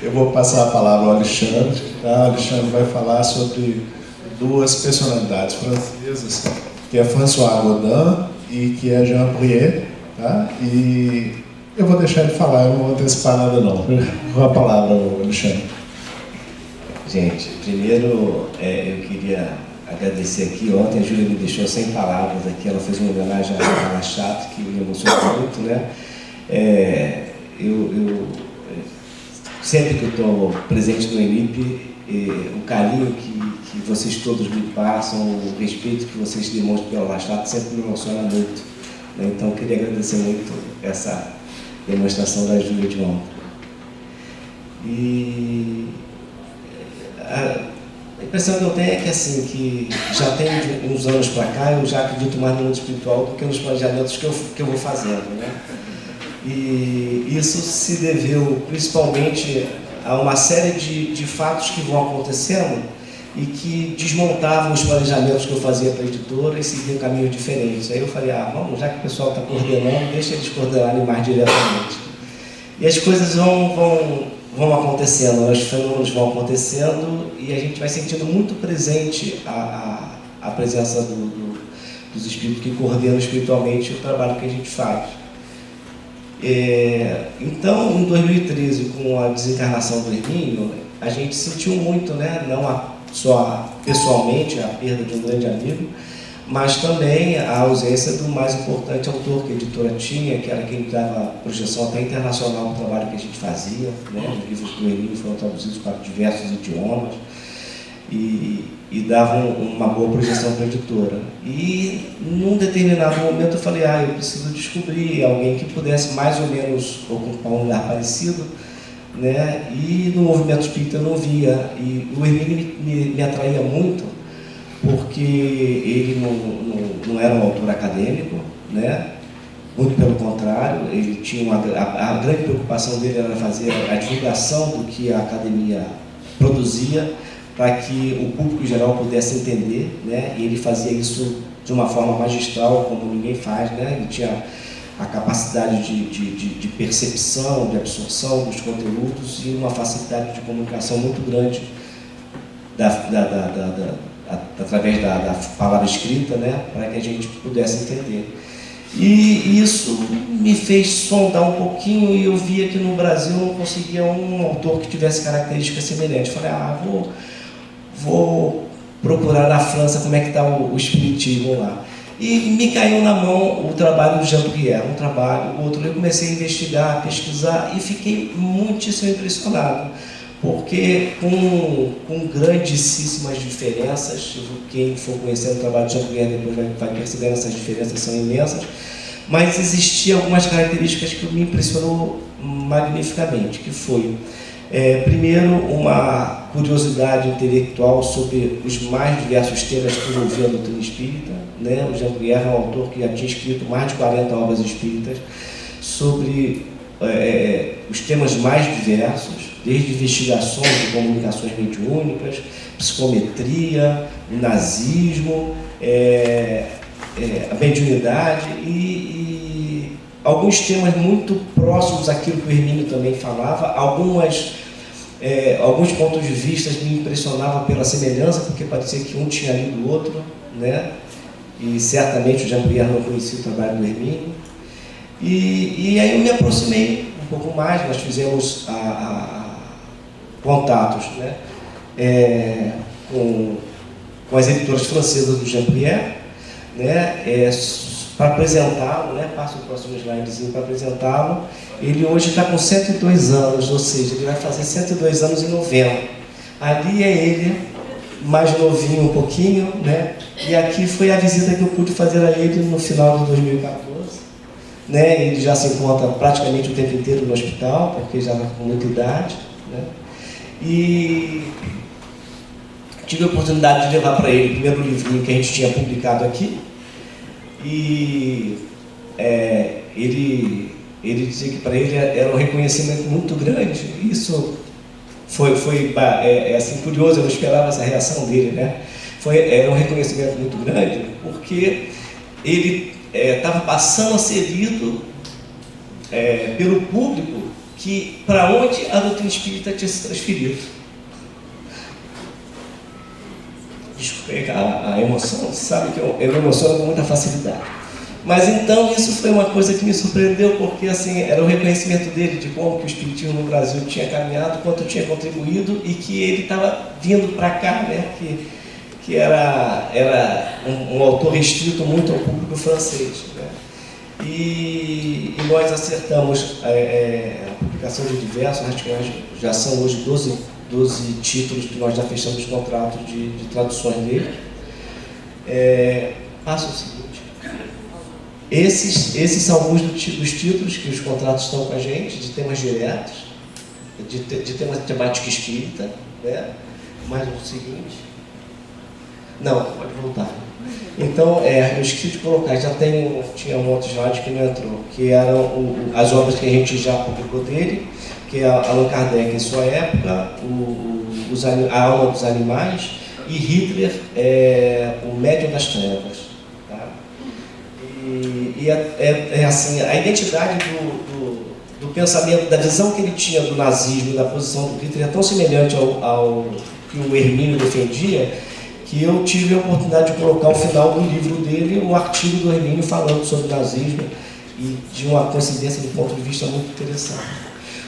Eu vou passar a palavra ao Alexandre. Tá? O Alexandre vai falar sobre duas personalidades francesas, que é François Godin e que é Jean Brier. Tá? E eu vou deixar ele falar, eu não vou antecipar nada não. Com a palavra, Alexandre. Gente, primeiro eu queria agradecer aqui. Ontem a Júlia me deixou sem palavras aqui, ela fez uma homenagem a Ana Chato, que me emocionou muito, né? Sempre que eu estou presente no ENIP, o carinho que vocês todos me passam, o respeito que vocês demonstram pela Ana Chato sempre me emociona muito. Né? Então eu queria agradecer muito essa demonstração da Júlia de ontem. E a impressão que eu tenho é que, assim, que já tem uns anos para cá, eu já acredito mais no mundo espiritual do que nos planejamentos que eu vou fazendo, né? E isso se deveu principalmente a uma série de fatos que vão acontecendo e que desmontavam os planejamentos que eu fazia para a editora e seguiam caminhos diferentes. Aí eu falei, vamos, já que o pessoal está coordenando, deixa eles coordenarem mais diretamente. E as coisas vão acontecendo, os fenômenos vão acontecendo e a gente vai sentindo muito presente a presença dos espíritos que coordenam espiritualmente o trabalho que a gente faz. Então, em 2013, com a desencarnação do Hermínio, a gente sentiu muito, né? Não só pessoalmente a perda de um grande amigo, mas também a ausência do mais importante autor que a editora tinha, que era quem dava projeção até internacional do trabalho que a gente fazia, né? Os livros do Hermínio foram traduzidos para diversos idiomas e davam uma boa projeção para a editora. E num determinado momento eu falei, eu preciso descobrir alguém que pudesse mais ou menos ocupar um lugar parecido, né? E no movimento espírita eu não via, e o Hermínio me atraía muito, porque ele não era um autor acadêmico, né? Muito pelo contrário, ele tinha a grande preocupação dele era fazer a divulgação do que a academia produzia, para que o público geral pudesse entender, né? E ele fazia isso de uma forma magistral, como ninguém faz, né? Ele tinha a capacidade de percepção, de absorção dos conteúdos e uma facilidade de comunicação muito grande através da palavra escrita, né? Para que a gente pudesse entender. E isso me fez sondar um pouquinho e eu via que no Brasil eu não conseguia um autor que tivesse características semelhantes. Falei, vou procurar na França como é que está o espiritismo lá. E me caiu na mão o trabalho do Jean Brier, um trabalho, outro. Eu comecei a investigar, a pesquisar e fiquei muitíssimo impressionado, porque com grandíssimas diferenças, quem for conhecer o trabalho de Jean Brier depois vai perceber essas diferenças são imensas, mas existiam algumas características que me impressionou magnificamente, que foi, primeiro, uma curiosidade intelectual sobre os mais diversos temas que envolviam a doutrina espírita, né? O Jean Brier é um autor que já tinha escrito mais de 40 obras espíritas sobre os temas mais diversos, desde investigações de comunicações mediúnicas, psicometria, o nazismo, a mediunidade e alguns temas muito próximos àquilo que o Hermínio também falava, alguns pontos de vista me impressionavam pela semelhança, porque parecia que um tinha lido o outro, né? E certamente o Jean Brier não conhecia o trabalho do Hermínio. E aí eu me aproximei um pouco mais, nós fizemos contatos, né? Com as editoras francesas do Jean Brier, né? Para apresentá-lo, né? Passa o próximo slidezinho para apresentá-lo. Ele hoje está com 102 anos, ou seja, ele vai fazer 102 anos em novembro. Ali é ele, mais novinho um pouquinho, né? E aqui foi a visita que eu pude fazer a ele no final de 2014. Né? Ele já se encontra praticamente o tempo inteiro no hospital, porque já está com muita idade, né? E tive a oportunidade de levar para ele o primeiro livrinho que a gente tinha publicado aqui. E ele dizia que para ele era um reconhecimento muito grande. Isso foi assim, curioso, eu não esperava essa reação dele, né? Era um reconhecimento muito grande, porque ele estava passando a ser lido pelo público que para onde a doutrina espírita tinha se transferido. Desculpe a emoção, você sabe que eu me emociono com muita facilidade. Mas então isso foi uma coisa que me surpreendeu, porque assim, era o reconhecimento dele de como que o espiritismo no Brasil tinha caminhado, quanto tinha contribuído e que ele estava vindo para cá, né? Que era um autor restrito muito ao público francês, né? E nós acertamos a publicação de diversos, acho que já são hoje 12 títulos que nós já fechamos contrato de traduções dele. Passa o seguinte. Esses são alguns dos títulos que os contratos estão com a gente, de temas diretos, de temas de temática espírita, né? Mais o seguinte. Não, pode voltar. Então, eu esqueci de colocar, tinha um outro slide que não entrou, que eram as obras que a gente já publicou dele, que é Allan Kardec em sua época, A Alma dos Animais, e Hitler, O Médium das Trevas. Tá? Assim, a identidade do pensamento, da visão que ele tinha do nazismo, da posição do Hitler, é tão semelhante ao que o Hermínio defendia, que eu tive a oportunidade de colocar ao final do livro dele o artigo do Hermínio falando sobre o nazismo e de uma coincidência do ponto de vista muito interessante.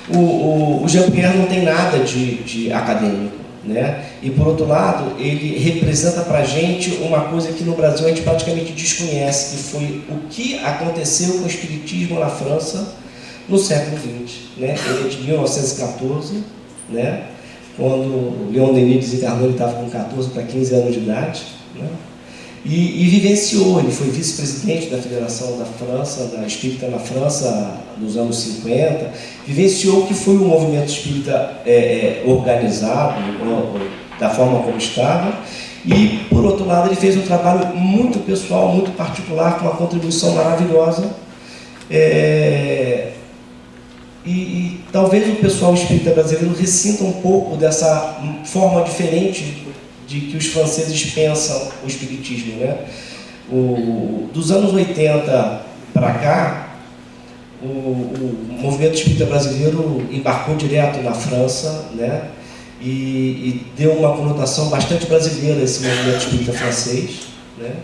O Jean-Pierre não tem nada de acadêmico, né? E por outro lado, ele representa para a gente uma coisa que no Brasil a gente praticamente desconhece, que foi o que aconteceu com o espiritismo na França no século XX, né? Ele é de 1914, né? Quando Leon Denis desencarnou, ele estava com 14 para 15 anos de idade, né? E vivenciou, ele foi vice-presidente da Federação da França, da Espírita na França, nos anos 50, vivenciou o que foi o movimento espírita organizado, da forma como estava, e, por outro lado, ele fez um trabalho muito pessoal, muito particular, com uma contribuição maravilhosa, e talvez o pessoal espírita brasileiro ressinta um pouco dessa forma diferente de que os franceses pensam o espiritismo, né? Dos anos 80 para cá, o movimento espírita brasileiro embarcou direto na França, né? E deu uma conotação bastante brasileira a esse movimento espírita francês, né?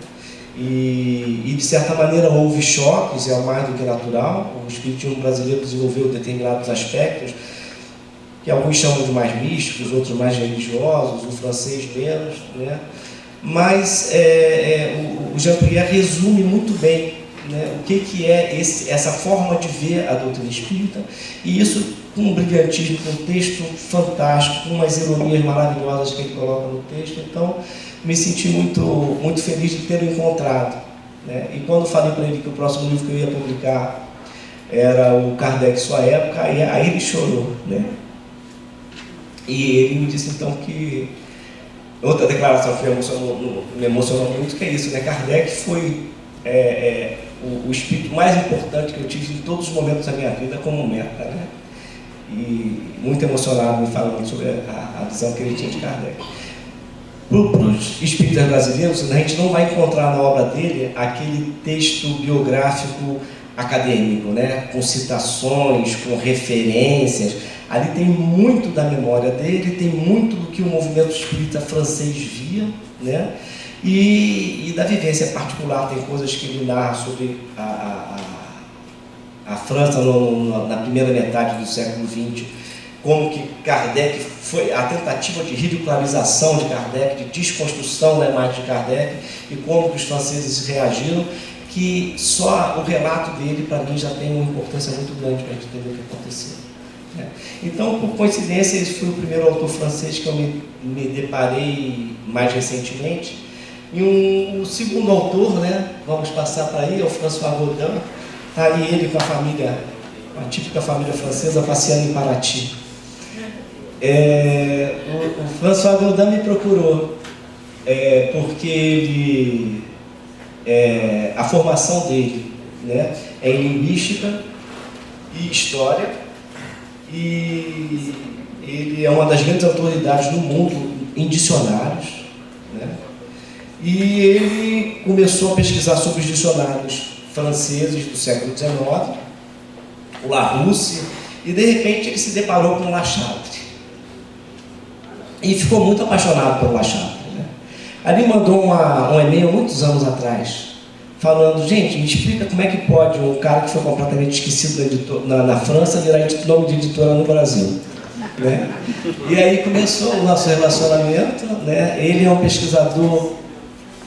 E de certa maneira houve choques, é o mais do que natural. O espiritismo brasileiro desenvolveu determinados aspectos que alguns chamam de mais místicos, outros mais religiosos, o francês menos, né? Mas o Jean-Pierre resume muito bem, né, o que é essa forma de ver a doutrina espírita, e isso com um brilhantismo, com um texto fantástico, com umas ironias maravilhosas que ele coloca no texto. Então, me senti muito, muito feliz de tê-lo encontrado, né? E quando falei para ele que o próximo livro que eu ia publicar era o Kardec Sua Época, aí ele chorou, né? E ele me disse então que outra declaração que me emocionou muito, que é isso, né? Kardec foi o espírito mais importante que eu tive em todos os momentos da minha vida como meta, né? E muito emocionado me falando sobre a visão que ele tinha de Kardec. Para os espíritas brasileiros, a gente não vai encontrar na obra dele aquele texto biográfico acadêmico, né? Com citações, com referências. Ali tem muito da memória dele, tem muito do que o movimento espírita francês via, né? E da vivência particular. Tem coisas que ele narra sobre a França na primeira metade do século XX, como que Kardec foi a tentativa de ridicularização de Kardec, de desconstrução da imagem de Kardec, e como que os franceses reagiram, que só o relato dele, para mim, já tem uma importância muito grande para a gente entender o que aconteceu. Então, por coincidência, esse foi o primeiro autor francês que eu me deparei mais recentemente. E o segundo autor, né, vamos passar para aí, é o François Godin. Está aí ele com a família, a típica família francesa, passeando em Paraty. O François Godin me procurou, porque ele, a formação dele, né, é em linguística e história, e ele é uma das grandes autoridades no mundo em dicionários, né? E ele começou a pesquisar sobre os dicionários franceses do século XIX, o Larousse E de repente ele se deparou com La Chatre. E ficou muito apaixonado por La Chatre. Né? Ali mandou um e-mail muitos anos atrás, falando, gente, me explica como é que pode um cara que foi completamente esquecido na França virar nome de editora no Brasil. Né? E aí começou o nosso relacionamento. Né? Ele é um pesquisador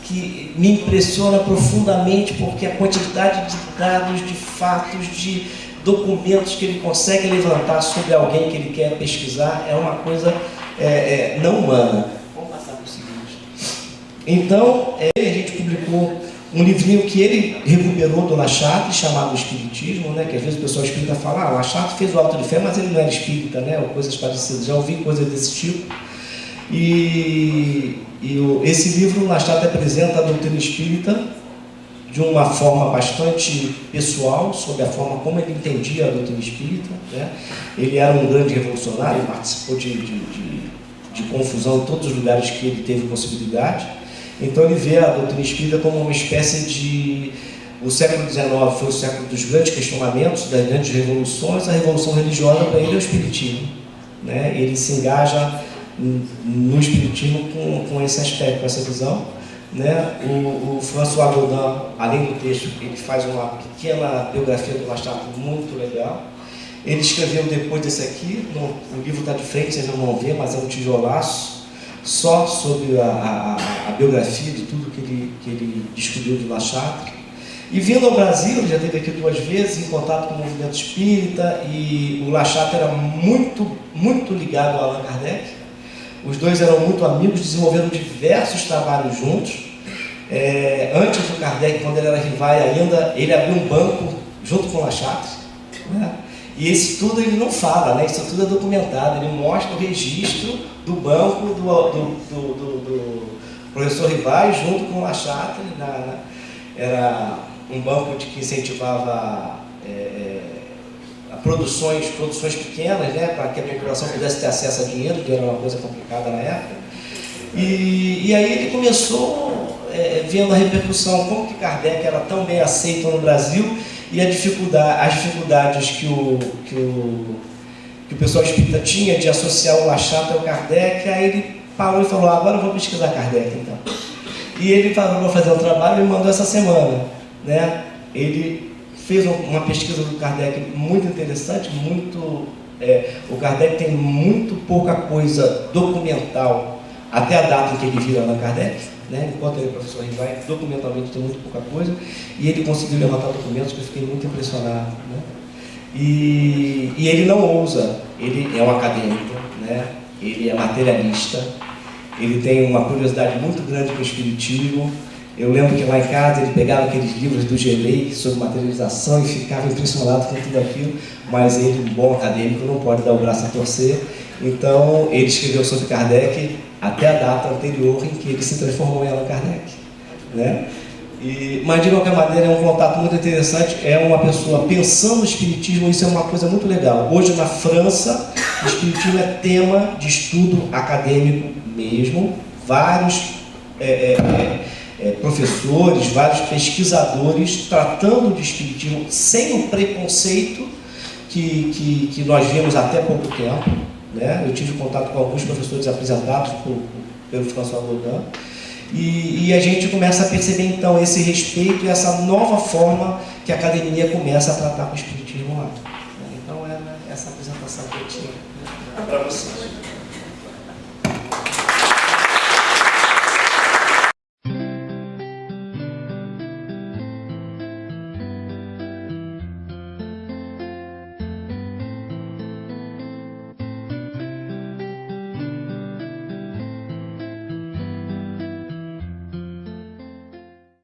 que me impressiona profundamente, porque a quantidade de dados, de fatos, de documentos que ele consegue levantar sobre alguém que ele quer pesquisar é uma coisa não humana. Vamos passar para o seguinte. Então, a gente publicou um livrinho que ele recuperou do La Chatre, chamado Espiritismo, né? Que às vezes o pessoal espírita fala, La Chatre fez o Auto de Fé, mas ele não era espírita, né? Ou coisas parecidas. Já ouvi coisas desse tipo. Esse livro, La Chatre apresenta a doutrina espírita de uma forma bastante pessoal, sobre a forma como ele entendia a doutrina espírita. Né? Ele era um grande revolucionário, participou de confusão em todos os lugares que ele teve possibilidade. Então ele vê a doutrina espírita como uma espécie de... O século XIX foi o século dos grandes questionamentos, das grandes revoluções. A revolução religiosa para ele é o espiritismo. Né? Ele se engaja no espiritismo com esse aspecto, com essa visão. Né? O François Godin, além do texto, ele faz uma pequena biografia do La Chatre muito legal. Ele escreveu depois desse aqui, o livro está de frente, vocês não vão ver, mas é um tijolaço, só sobre a biografia de tudo que ele descobriu de La Chatre. E vindo ao Brasil, ele já esteve aqui 2 vezes, em contato com o movimento espírita, e o La Chatre era muito, muito ligado a Allan Kardec. Os dois eram muito amigos, desenvolveram diversos trabalhos juntos. Antes do Kardec, quando ele era Rivail ainda, ele abriu um banco junto com La Chatre. Né? E isso tudo ele não fala, né? Isso tudo é documentado. Ele mostra o registro do banco do professor Rivail junto com La Chatre. Era um banco que incentivava produções pequenas, né, para que a população pudesse ter acesso a dinheiro, que era uma coisa complicada na época. E aí ele começou vendo a repercussão, como que Kardec era tão bem aceito no Brasil e as dificuldades que o pessoal espírita tinha de associar o La Chatre ao Kardec. Aí ele parou e falou, agora eu vou pesquisar Kardec então. E ele parou para fazer um trabalho e me mandou essa semana. Né? Ele fez uma pesquisa do Kardec muito interessante, o Kardec tem muito pouca coisa documental até a data em que ele vira Allan Kardec, né? Enquanto ele é professor Rivail, documentalmente tem muito pouca coisa, e ele conseguiu levantar documentos que eu fiquei muito impressionado. Né? E ele não ousa, ele é um acadêmico, né? Ele é materialista, ele tem uma curiosidade muito grande com o espiritismo. Eu lembro que lá em casa ele pegava aqueles livros do Gelei sobre materialização e ficava impressionado com tudo aquilo, mas ele, um bom acadêmico, não pode dar o braço a torcer. Então ele escreveu sobre Kardec até a data anterior em que ele se transformou em Allan Kardec. Né? Mas de qualquer maneira é um contato muito interessante, é uma pessoa pensando no espiritismo, isso é uma coisa muito legal. Hoje na França, o espiritismo é tema de estudo acadêmico mesmo, vários professores, vários pesquisadores tratando de espiritismo sem o preconceito que nós vimos até pouco tempo. Né? Eu tive contato com alguns professores apresentados pelo François Godin e a gente começa a perceber então esse respeito e essa nova forma que a academia começa a tratar com o espiritismo lá. Então era essa apresentação que eu tinha para você.